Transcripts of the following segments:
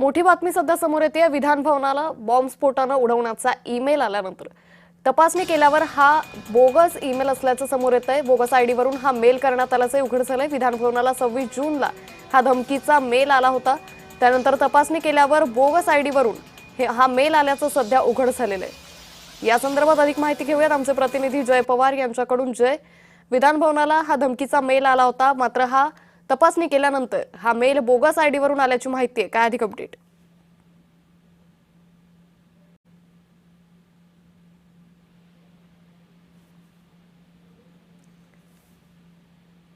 मोठी बातमी सध्या समोर येते। विधान भवनाला बॉम्बस्फोटानं उडवण्याचा ईमेल आल्यानंतर तपासणी केल्यावर हा बोगस ईमेल असल्याचं समोर येतंय। बोगस आयडी वरून हा मेल करण्यात आल्याचं उघड झालंय। विधान भवनाला 26 जूनला हा धमकीचा मेल आला होता। त्यानंतर तपासणी केल्यावर बोगस आयडी वरून हा मेल आल्याचं सध्या उघड झालेलं आहे। या संदर्भात अधिक माहिती घेऊयात आमचे प्रतिनिधी जय पवार यांच्याकडून। जय, विधान भवनाला हा धमकीचा मेल आला होता, मात्र हा तपासणी केल्यानंतर हा मेल बोगस आयडी वरून आल्याची माहिती आहे। काय अधिक अपडेट?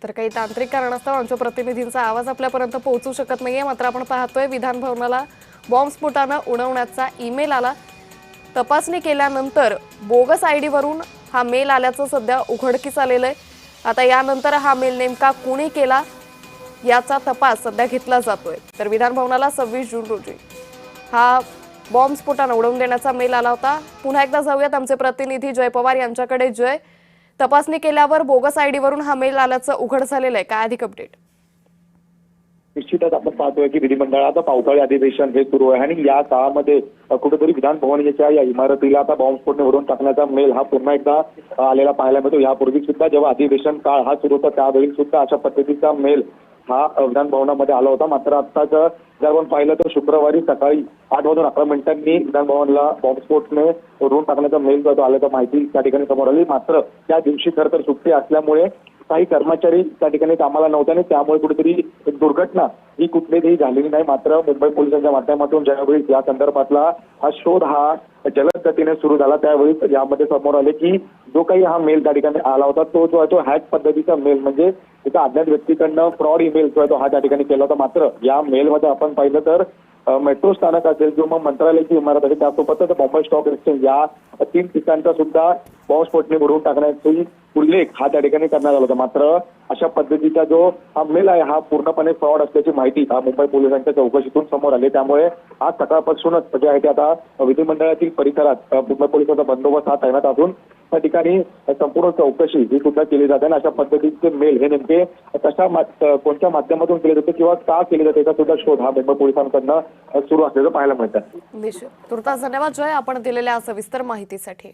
तर काही तांत्रिक कारणास्तव आमच्या प्रतिनिधींचा आवाज आपल्यापर्यंत पोहोचू शकत नाहीये, मात्र आपण पाहतोय विधान भवनाला बॉम्बस्फोटानं उडवण्याचा ईमेल आला। तपासणी केल्यानंतर बोगस आयडी वरून हा मेल आल्याचं सध्या उघडकीस आलेलं आहे। आता यानंतर हा मेल नेमका कोणी केला याचा तपास सध्या घेतला जातोय। तर विधान भवनाला 26 जून रोजी हा बॉम्बस्फोटानं उडवून देण्याचा मेल आला होता। पुन्हा एकदा जाऊयात आमचे प्रतिनिधी जय पवार यांच्याकडे। जय, तपासणी केल्यावर बोगस आयडी वरून हा मेल आल्याचं उघड झालेलं आहे। काय अधिक अपडेट? निश्चितच आपण पाहतोय की विधिमंडळाचं पावसाळी अधिवेशन हे सुरू आहे आणि या काळामध्ये कुठेतरी विधान भवनाच्या या इमारतीला आता बॉम्बस्फोट उडवून टाकण्याचा मेल हा पुन्हा एकदा आलेला पाहायला मिळतो। यापूर्वी सुद्धा जेव्हा अधिवेशन काळ हा सुरू होता त्यावेळी सुद्धा अशा पद्धतीचा मेल हा विधान भवनामध्ये आला होता। मात्र आत्ताच जर आपण पाहिलं तर शुक्रवारी सकाळी 8:11 विधान भवनला बॉम्बस्फोटने उडवून टाकण्याचा मेल जो आल्याची माहिती त्या ठिकाणी समोर आली। मात्र त्या दिवशी खरं तर सुट्टी असल्यामुळे काही कर्मचारी त्या ठिकाणी कामाला नव्हते आणि त्यामुळे कुठेतरी एक दुर्घटना ही कुठलीही झालेली नाही। मात्र मुंबई पोलिसांच्या माध्यमातून ज्यावेळी या संदर्भातला हा शोध हा जलद गतीने सुरू झाला त्यावेळी यामध्ये समोर आले की जो काही हा मेल त्या ठिकाणी आला होता तो जो आहे तो हॅक पद्धतीचा मेल, म्हणजे एका अज्ञात व्यक्तीकडनं फ्रॉड ईमेल जो आहे तो हा त्या ठिकाणी केला होता। मात्र या मेलमध्ये आपण पाहिलं तर मेट्रो स्थानक असेल किंवा मंत्रालयाची इमारत असेल त्यासोबतच मुंबई स्टॉक एक्सचेंज या 3 ठिकाणचा सुद्धा बॉम्बस्फोटने उडवून टाकण्याची उल्लेख हा त्या ठिकाणी करण्यात आला होता। मात्र अशा पद्धतीचा जो हा मेल आहे हा पूर्णपणे फ्रॉड असल्याची माहिती मुंबई पोलिसांच्या चौकशीतून समोर आली। त्यामुळे आज सकाळपासूनच जे आहे ते आता विधिमंडळातील परिसरात मुंबई पोलिसांचा बंदोबस्त हा तैनात असून त्या ठिकाणी संपूर्ण चौकशी ही सुद्धा केली जाते आणि अशा पद्धतीचे मेल हे नेमके कोणत्या माध्यमातून केले जाते किंवा का केले जाते याचा सुद्धा शोध हा मुंबई पोलिसांकडनं सुरू असल्याचं पाहायला मिळतं। निश्चित तुर्तास धन्यवाद जय, आपण दिलेल्या सविस्तर माहितीसाठी।